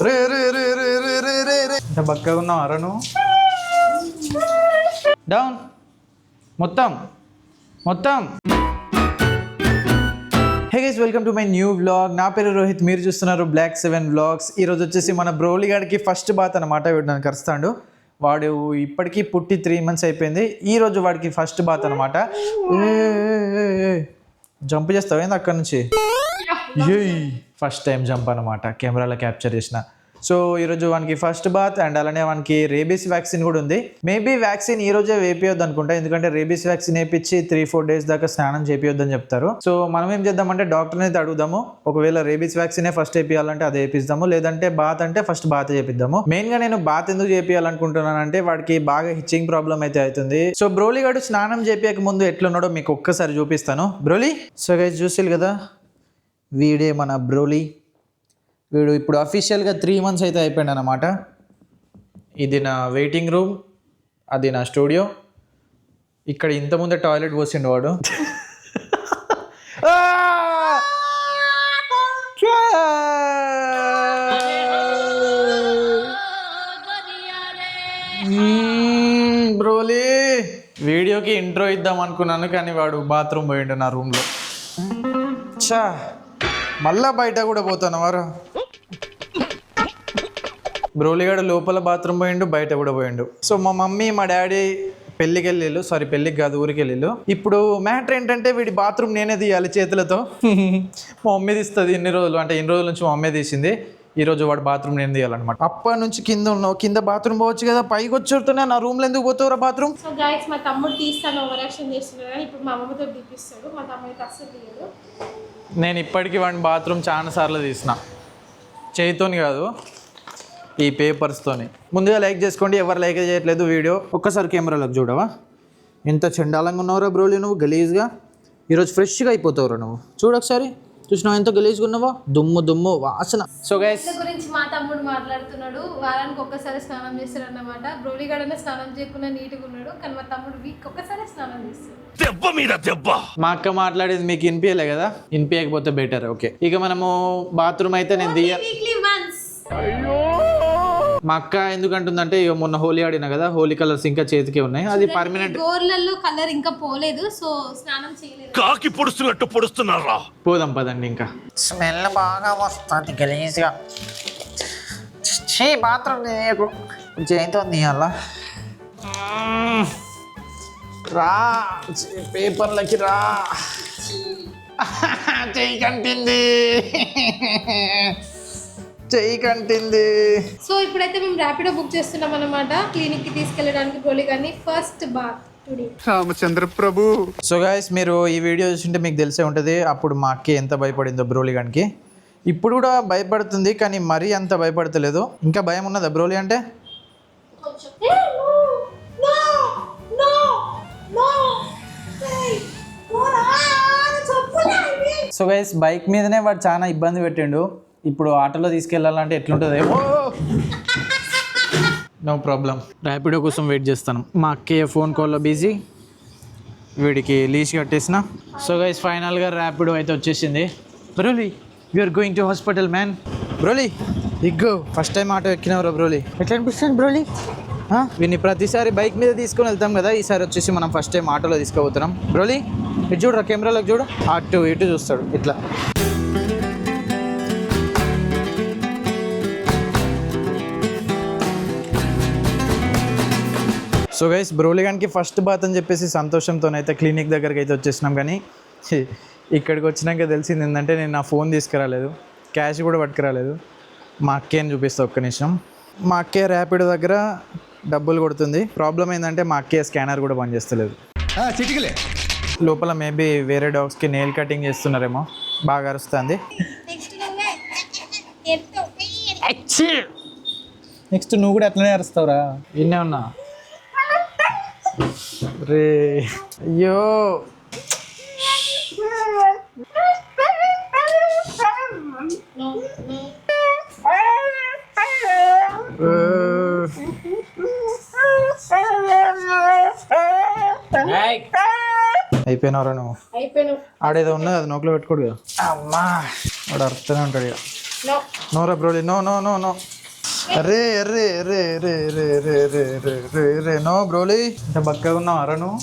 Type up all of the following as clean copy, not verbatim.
రే రే రే రే రే రే రే రే ఇంత బక్కగా ఉన్నావు అరా నువ్వు. డౌన్ మొత్తం మొత్తం. Hey guys, welcome to my new vlog. నా పేరు రోహిత్, మీరు చూస్తున్నారు Black7 Vlogs. ఈరోజు వచ్చేసి మన బ్రోలీ గారికి ఫస్ట్ బాత్ అనమాట. వీడు నన్ను కరుస్తాడు. వాడు ఇప్పటికీ పుట్టి 3 months అయిపోయింది. ఈరోజు వాడికి ఫస్ట్ బాత్ అనమాట. జంప్ చేస్తావు ఏంది అక్కడి నుంచి? ఫస్ట్ టైం జంప్ అనమాట, కెమెరాలో క్యాప్చర్ చేసిన. సో ఈరోజు వానికి ఫస్ట్ బాత్ అండ్ అలానే వానికి రేబీస్ వ్యాక్సిన్ కూడా ఉంది. మేబీ వ్యాక్సిన్ ఈ రోజే వేపియొద్దు అనుకుంటా, ఎందుకంటే రేబీస్ వ్యాక్సిన్ వేయించి 3-4 days దాకా స్నానం చేపియొద్దని చెప్తారు. సో మనం ఏం చేద్దామంటే డాక్టర్ని అయితే అడుగుదాము. ఒకవేళ రేబీస్ వ్యాక్సినే ఫస్ట్ వేపియాలంటే అది వేపిస్తాము, లేదంటే బాత్ అంటే ఫస్ట్ బాత్ చేపిద్దాము. మెయిన్ గా నేను బాత్ ఎందుకు చేపియాలనుకుంటున్నానంటే వాడికి బాగా హిచ్చింగ్ ప్రాబ్లం అయితే అవుతుంది. సో బ్రోలీ గాడు స్నానం చేపియక ముందు ఎట్లున్నాడో మీకు ఒక్కసారి చూపిస్తాను. బ్రోలీ, సో గైస్ చూసిల్లు కదా, వీడే మన బ్రోలీ. వీడు ఇప్పుడు అఫీషియల్గా 3 months అయితే అయిపోయాడు అనమాట. ఇది నా వెయిటింగ్ రూమ్, అది నా స్టూడియో. ఇక్కడ ఇంతకుముందే టాయిలెట్ పోసిండు వాడు. బ్రోలీ, వీడియోకి ఇంట్రో ఇద్దాం అనుకున్నాను కానీ వాడు బాత్రూమ్ పోయిండు నా రూమ్లో. చా, మళ్ళా బయట కూడా పోతాను వారు. బ్రోలీగాడు లోపల బాత్రూమ్ పోయిండు, బయట కూడా పోయిండు. సో మా మమ్మీ మా డాడీ పెళ్ళికి వెళ్ళిళ్ళు, సారీ పెళ్ళికి కాదు ఊరికి వెళ్ళిళ్ళు. ఇప్పుడు మ్యాటర్ ఏంటంటే వీడి బాత్రూమ్ నేనే తీయాలి చేతులతో. మా మమ్మీ తీస్తుంది ఇన్ని రోజులు, అంటే ఇన్ని రోజుల నుంచి మా మమ్మీ తీసింది. ఈరోజు వాడు బాత్రూమ్ నేను తీయాలన్నమాట. అప్పటి నుంచి కింద ఉన్నావు, కింద బాత్రూమ్ పోవచ్చు కదా, పైకి వచ్చుతున్నా నా రూమ్లో ఎందుకు పోతావురా బాత్రూమ్? సో గైస్, మా తమ్ముడు తీస్తాను ఓవర్ యాక్షన్ చేస్తున్నాడు, ఇప్పుడు మా అమ్మతో తీపిస్తాడు. మా తమ్ముడికి అస్సలు తీయదు. నేను ఇప్పటికీ వాడిని బాత్రూమ్ చాలా సార్లు తీసిన, చేయితోని కాదు ఈ పేపర్స్తోని. ముందుగా లైక్ చేసుకోండి, ఎవరు లైక్ చేయట్లేదు వీడియో. ఒక్కసారి కెమెరాలోకి చూడవా, ఎంత చండాలంగా ఉన్నావురా బ్రోలీ నువ్వు, గలీజ్గా. ఈరోజు ఫ్రెష్గా అయిపోతావురా నువ్వు. చూడొకసారి, చూసినావు ఎంత గలీజ్గా ఉన్నావా, దుమ్ము దుమ్ము వాసన. సో గైస్ గురించి మా తమ్ముడు మాట్లాడుతున్నాడు. వారానికి ఒక్కసారి స్నానం చేస్తాడు అన్నమాట. బ్రోలీ గడనే స్నానం చేయకుండా నీట్గా ఉన్నాడు, కానీ మా తమ్ముడు వీక్ ఒక్కసారి స్నానం చేస్తాడు. మా అక్క మాట్లాడేది మీకు వినిపించలే కదా, వినిపించకపోతే బెటర్. ఓకే, ఇక మనము బాత్రూమ్ అయితే నేను మా అక్క ఎందుకంటుందంటే ఇక మొన్న హోలీ ఆడినా కదా, హోలీ కలర్స్ ఇంకా చేతికి ఉన్నాయి, అది పర్మనెంట్. గోర్లలో కలర్ ఇంకా పోలేదు, సో స్నానం చేయలేదు. కాకి పొడుస్తున్నట్టు పొడుస్తున్నారా? పోదాం పదండి. ఇంకా స్మెల్ బాగా వస్తుంది గలీజ్గా. బాత్రూమ్ జైతో తీయాలా? రా పేపర్లకి రా. చెయ్యి కంటింది, చెయ్యి కంటింది. సో ఇప్పుడైతే మేము ర్యాపిడో బుక్ చేస్తున్నాం అన్నమాట, క్లినిక్ కి తీసుకెళ్ళడానికి బ్రోలీ గారిని. First bath today. Ramachandra Prabhu. So guys, మీరు ఈ వీడియో చూసింటే మీకు తెలిసే ఉంటుంది అప్పుడు మా అక్క ఎంత భయపడిందో బ్రోలీ గానికి. ఇప్పుడు కూడా భయపడుతుంది, కానీ మరీ అంత భయపడతలేదు. ఇంకా భయం ఉన్నదా బ్రోలీ అంటే? సో గైస్, బైక్ మీదనే వాడు చాలా ఇబ్బంది పెట్టిండు. ఇప్పుడు ఆటోలో తీసుకెళ్ళాలంటే ఎట్లుంటుంది ఏమో. నో ప్రాబ్లం, ర్యాపిడో కోసం వెయిట్ చేస్తాను. మా అక్కయ్య ఫోన్ కాల్లో బిజీ, వీడికి లీజ్ కట్టేసిన. సో గైస్, ఫైనల్గా ర్యాపిడో అయితే వచ్చేసింది. Broly, you are going to hospital man. Broly ఇగ్గో, ఫస్ట్ టైం ఆటో ఎక్కినవరా బ్రోలీ? ఎట్లా అనిపిస్తుంది బ్రోలీ? వీడిని ప్రతిసారి బైక్ మీద తీసుకొని వెళ్తాం కదా, ఈసారి వచ్చేసి మనం ఫస్ట్ టైం ఆటోలో తీసుకుపోతున్నాం. బ్రోలీ ఇటు చూడరా, కెమెరాలోకి చూడు, అటు ఇటు చూస్తాడు ఇట్లా. సో గైస్, బ్రోలీ గానికి ఫస్ట్ బాత్ అని చెప్పేసి సంతోషంతోనైతే క్లినిక్ దగ్గరికి అయితే వచ్చేసినాం. కానీ ఇక్కడికి వచ్చినాక తెలిసింది ఏంటంటే నేను నా ఫోన్ తీసుకురాలేదు, క్యాష్ కూడా పట్టుకురాలేదు. మా అక్కేని చూపిస్తా ఒక్క నిమిషం. మా అక్కే ర్యాపిడో దగ్గర డబ్బులు కొడుతుంది. ప్రాబ్లం ఏంటంటే మా అక్కే స్కానర్ కూడా పనిచేస్తలేదు. లోపల మేబీ వేరే డాగ్స్కి నెయిల్ కటింగ్ చేస్తున్నారేమో, బాగా అరుస్తుంది. నెక్స్ట్ నువ్వు కూడా అట్లనే అరుస్తావురా, విన్నే ఉన్నా రే. అయ్యో అయిపోయినవరా నువ్వు? ఆడేదో ఉన్నది, అది నోట్లో పెట్టుకోడు కదా. అమ్మా, వాడు అరుస్తూనే ఉంటాడు ఇక. నో నోరా Broly no no no no అరే అరే అరే అరే అరే అరే అరే అరే అరే అరే నో బ్రోలీ ఇంత బక్కగా ఉన్నావు అరా నువ్వు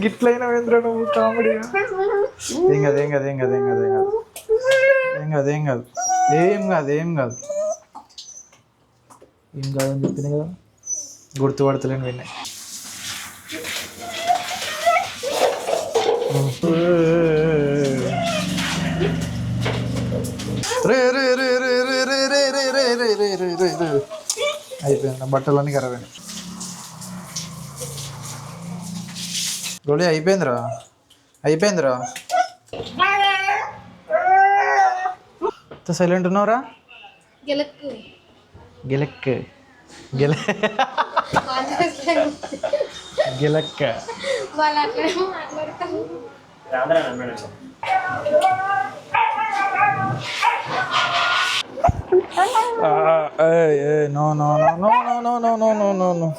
గిట్లయినా వేంద్ర నువ్వు కామెడీగా ఏం కాదు ఏం కాదు ఏం కాదు ఏం కాదు ఏం కాదు ఏం కాదు ఏం కాదు ఏం కాదు ఏం కాదని చెప్పింది కదా గుర్తుపడతలేను విన్నా రే రే రే రే రే రే రే రే రే రే రే రే రే రే అయిపోయింది బట్టలన్నీ ఖరాబ్ అయినాయి గోళీ అయిపోయిందిరా అయిపోయిందిరా సైలెంట్ ఉన్నావురా గెలక్కు గిలక్ గిల గిలక్ వాళ్ళు అట్లనే మాట్లాడతారు no no no no no no no no no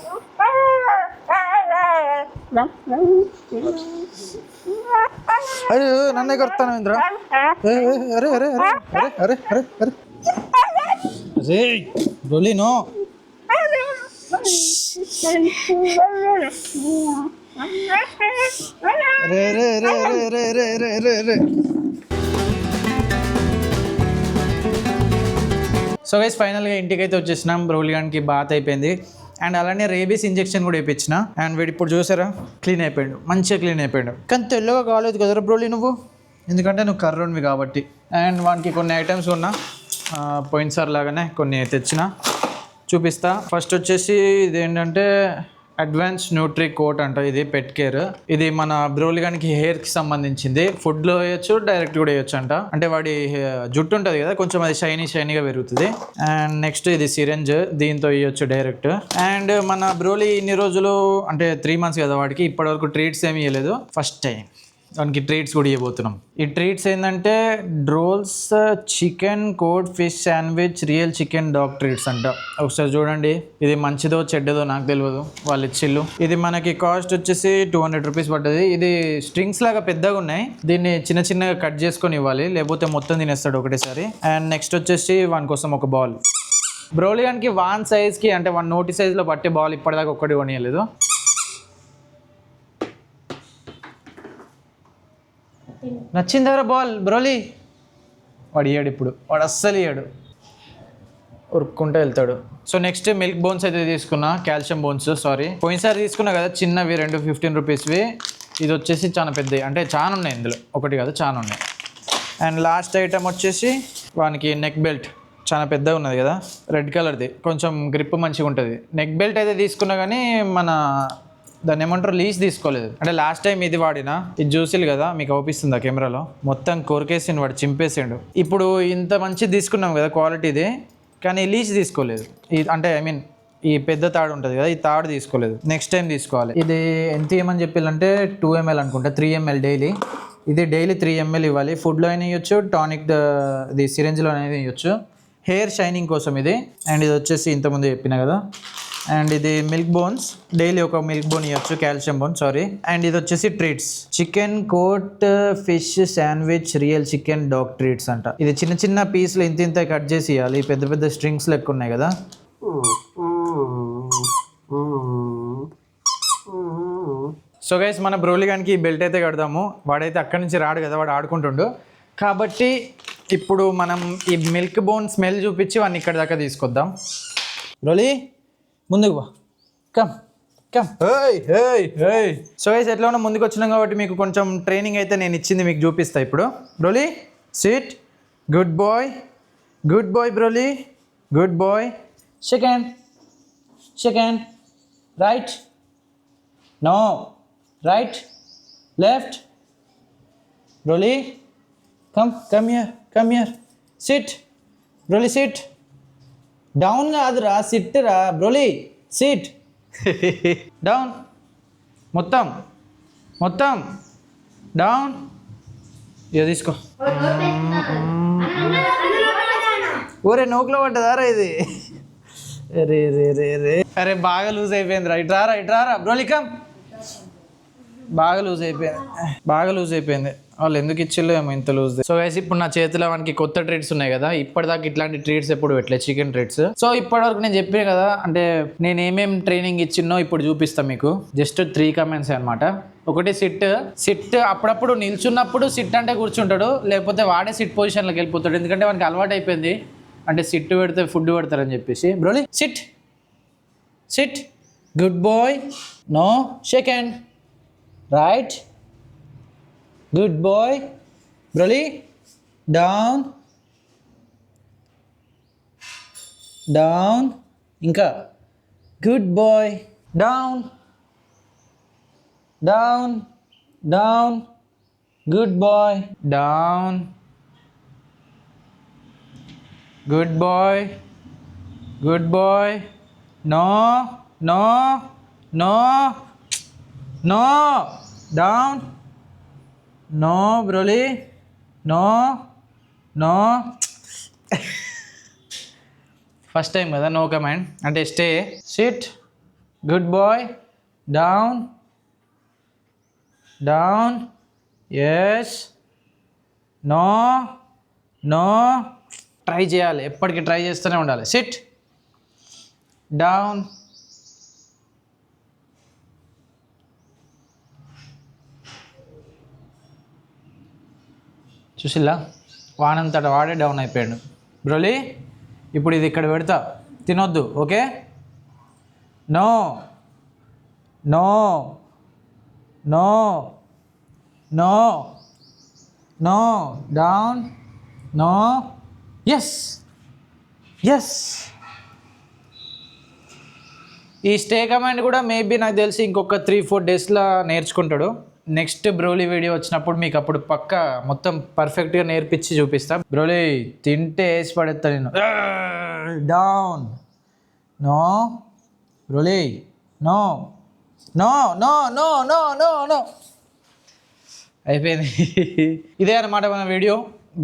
అరే నన్నే కొడతాను ఇంద్ర అరే అరే అరే అరే అరే అరే అరే గోలీ నో రే రే రే రే రే రే రే రే సో గైస్ ఫైనల్గా ఇంటికి అయితే వచ్చేసినాం బ్రోలీ గానికి బాత్ అయిపోయింది అండ్ అలానే రేబీస్ ఇంజెక్షన్ కూడా వేయించిన అండ్ వీడు ఇప్పుడు చూసారా క్లీన్ అయిపోయాడు మంచిగా క్లీన్ అయిపోయాడు కానీ తెల్లగా కాలేదు కదరా బ్రోలీ నువ్వు ఎందుకంటే నువ్వు కర్రోనివి కాబట్టి అండ్ వానికి కొన్ని ఐటమ్స్ ఉన్నా పోయినసారి లాగానే కొన్ని తెచ్చిన చూపిస్తా ఫస్ట్ వచ్చేసి ఇదేంటంటే అడ్వాన్స్ న్యూట్రీ కోట్ అంట ఇది పెట్ కేర్ ఇది మన బ్రోలీ గానికి హెయిర్కి సంబంధించింది ఫుడ్లో వేయచ్చు డైరెక్ట్ కూడా వేయచ్చు అంట అంటే వాడి జుట్టు ఉంటుంది కదా కొంచెం అది షైనీగా పెరుగుతుంది అండ్ నెక్స్ట్ ఇది సిరెంజ్ దీంతో వేయచ్చు డైరెక్ట్ అండ్ మన బ్రోలీ ఇన్ని రోజులు అంటే 3 months కదా వాడికి ఇప్పటివరకు ట్రీట్స్ ఏమి ఇవ్వలేదు ఫస్ట్ టైం దానికి ట్రీట్స్ కూడా ఇవ్వబోతున్నాం ఈ ట్రీట్స్ ఏంటంటే Drools chicken cod fish sandwich real chicken dog treats అంట ఒకసారి చూడండి ఇది మంచిదో చెడ్డదో నాకు తెలియదు వాళ్ళు ఇచ్చిళ్ళు ఇది మనకి కాస్ట్ వచ్చేసి 200 రూపీస్ పడ్డది ఇది స్ట్రింగ్స్ లాగా పెద్దగా ఉన్నాయి దీన్ని చిన్న చిన్నగా కట్ చేసుకొని ఇవ్వాలి లేకపోతే మొత్తం తినేస్తాడు ఒకటేసారి అండ్ నెక్స్ట్ వచ్చేసి వాని కోసం ఒక బాల్ బ్రోలీ గానికి వాన్ సైజ్కి అంటే వన్ నోటి సైజ్లో పట్టే బాల్ ఇప్పటిదాకా ఒక్కటి కొనియలేదు నచ్చిందెవరా బాల్ బ్రోలీ వాడు ఇయ్యాడు ఇప్పుడు వాడు అస్సలు ఇయ్యాడు ఉరుక్కుంటూ వెళ్తాడు సో నెక్స్ట్ మిల్క్ బోన్స్ అయితే తీసుకున్నా కాల్షియం బోన్స్ సారీ పోయినసారి తీసుకున్నా కదా చిన్నవి 2 15 రూపీస్వి ఇది వచ్చేసి చాలా పెద్దవి అంటే చాలా ఉన్నాయి ఇందులో ఒకటి కాదు చాలా ఉన్నాయి అండ్ లాస్ట్ ఐటమ్ వచ్చేసి వానికి నెక్ బెల్ట్ చాలా పెద్దగా ఉన్నది కదా రెడ్ కలర్ది కొంచెం గ్రిప్ మంచిగా ఉంటుంది నెక్ బెల్ట్ అయితే తీసుకున్నా కానీ మన దాన్ని ఏమంటారు లీజ్ తీసుకోలేదు అంటే లాస్ట్ టైం ఇది వాడినా ఇది చూసిలు కదా మీకు అవుపిస్తుంది ఆ కెమెరాలో మొత్తం కొరికేసిండు వాడు చింపేసిండు ఇప్పుడు ఇంత మంచిది తీసుకున్నాం కదా క్వాలిటీది కానీ లీజ్ తీసుకోలేదు అంటే ఐ మీన్ ఈ పెద్ద తాడు ఉంటుంది కదా ఈ తాడు తీసుకోలేదు నెక్స్ట్ టైం తీసుకోవాలి ఇది ఎంత ఇవ్వమని చెప్పాలంటే 2 ml అనుకుంటా 3 ml డైలీ ఇది డైలీ 3 ml ఇవ్వాలి ఫుడ్లో అయినా ఇవ్వచ్చు టానిక్ ఇది సిరెంజ్లో అనేది ఇవ్వచ్చు హెయిర్ షైనింగ్ కోసం ఇది అండ్ ఇది వచ్చేసి ఇంతకుముందు చెప్పిన కదా అండ్ ఇది మిల్క్ బోన్స్ డైలీ ఒక మిల్క్ బోన్ ఇవ్వచ్చు కాల్షియం బోన్ సారీ అండ్ ఇది వచ్చేసి treats chicken coat fish sandwich real chicken dog treats అంట ఇది చిన్న చిన్న పీస్లు ఇంత కట్ చేసి ఇవ్వాలి పెద్ద పెద్ద స్ట్రింగ్స్ లెక్క ఉన్నాయి కదా సో గైస్ మన బ్రోలీ గానికి ఈ బెల్ట్ అయితే కడదాము వాడైతే అక్కడి నుంచి రాడు కదా వాడు ఆడుకుంటుండు కాబట్టి ఇప్పుడు మనం ఈ మిల్క్ బోన్ స్మెల్ చూపించి వాడిని ఇక్కడ దాకా తీసుకొద్దాం బ్రోలీ ముందుకు బా కమ్ కమ్ సో గైస్ ఎట్లా ఉన్నా ముందుకు వచ్చినాం కాబట్టి మీకు కొంచెం ట్రైనింగ్ అయితే నేను ఇచ్చింది మీకు చూపిస్తా ఇప్పుడు Broly sit good boy Broly good boy second right no right left Broly come here sit Broly sit down కాదురా సిట్ రా బ్రోలీ సిట్ డౌన్ మొత్తం డౌన్ ఇక తీసుకో ఊరే నోకులో పడ్డదారా ఇది రే రే రే రే అరే బాగా లూజ్ అయిపోయింది. ఇట్రారా బ్రోలికమ్. బాగా లూజ్ అయిపోయింది. వాళ్ళు ఎందుకు ఇచ్చిల్లో ఏమో ఇంత లూజ్. సో గైస్ ఇప్పుడు నా చేతిలో మనకి కొత్త ట్రీట్స్ ఉన్నాయి కదా. ఇప్పటిదాకా ఇట్లాంటి ట్రీట్స్ ఎప్పుడు పెట్టలేదు, చికెన్ ట్రీట్స్. సో ఇప్పటివరకు నేను చెప్పాను కదా, అంటే నేను ఏమేమి ట్రైనింగ్ ఇచ్చిన్నో ఇప్పుడు చూపిస్తాను మీకు. జస్ట్ 3 కమెంట్స్ అనమాట. ఒకటి సిట్ అప్పుడప్పుడు నిల్చున్నప్పుడు సిట్ అంటే కూర్చుంటాడు, లేకపోతే వాడే సిట్ పొజిషన్లోకి వెళ్ళిపోతాడు. ఎందుకంటే వానికి అలవాటు అయిపోయింది, అంటే సిట్ పెడితే ఫుడ్ పెడతారని చెప్పేసి. Broly sit good boy. No shake hand. Right good boy. Broly down. ఇంకా good boy. Down good boy. Down good boy. No down. No Broly no first time కదా, నో కమాండ్ అంటే stay. Sit good boy. Down yes. No try చేయాలి, ఎప్పటికీ try చేస్తూనే ఉండాలి. SIT down. చూసిల్లా, వానంతట వాడే down అయిపోయాడు. బ్రోలీ ఇప్పుడు ఇది ఇక్కడ పెడతా, తినొద్దు. Okay. No down. No yes. ఈ స్టే కమాండ్ కూడా మేబీ నాకు తెలిసి ఇంకొక 3-4 డేస్లో నేర్చుకుంటాడు. నెక్స్ట్ బ్రోలీ వీడియో వచ్చినప్పుడు మీకు అప్పుడు పక్క మొత్తం పర్ఫెక్ట్గా నేర్పించి చూపిస్తా. బ్రోలీ తింటే వేసి పడేస్తా నేను. డౌన్. నో బ్రోలీ నో అయిపోయింది. ఇదే అన్నమాట మన వీడియో,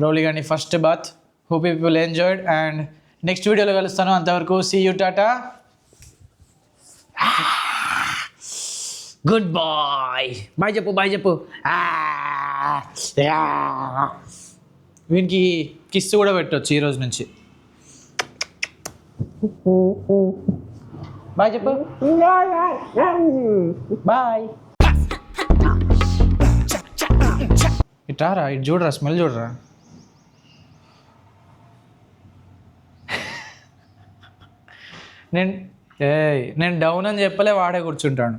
బ్రోలీ కానీ first bath. Hope people enjoyed and next వీడియోలో కలుస్తాను. అంతవరకు సీ యూ, టాటా. Good bye. బాయ్ చెప్పు. వీనికి కిస్ కూడా పెట్టవచ్చు ఈరోజు నుంచి. బాయ్ చెప్పు. బాయ్. ఇటారా, ఇటు చూడరా, స్మెల్ చూడరా. నేను డౌన్ అని చెప్పలే, వాడే కూర్చుంటాను.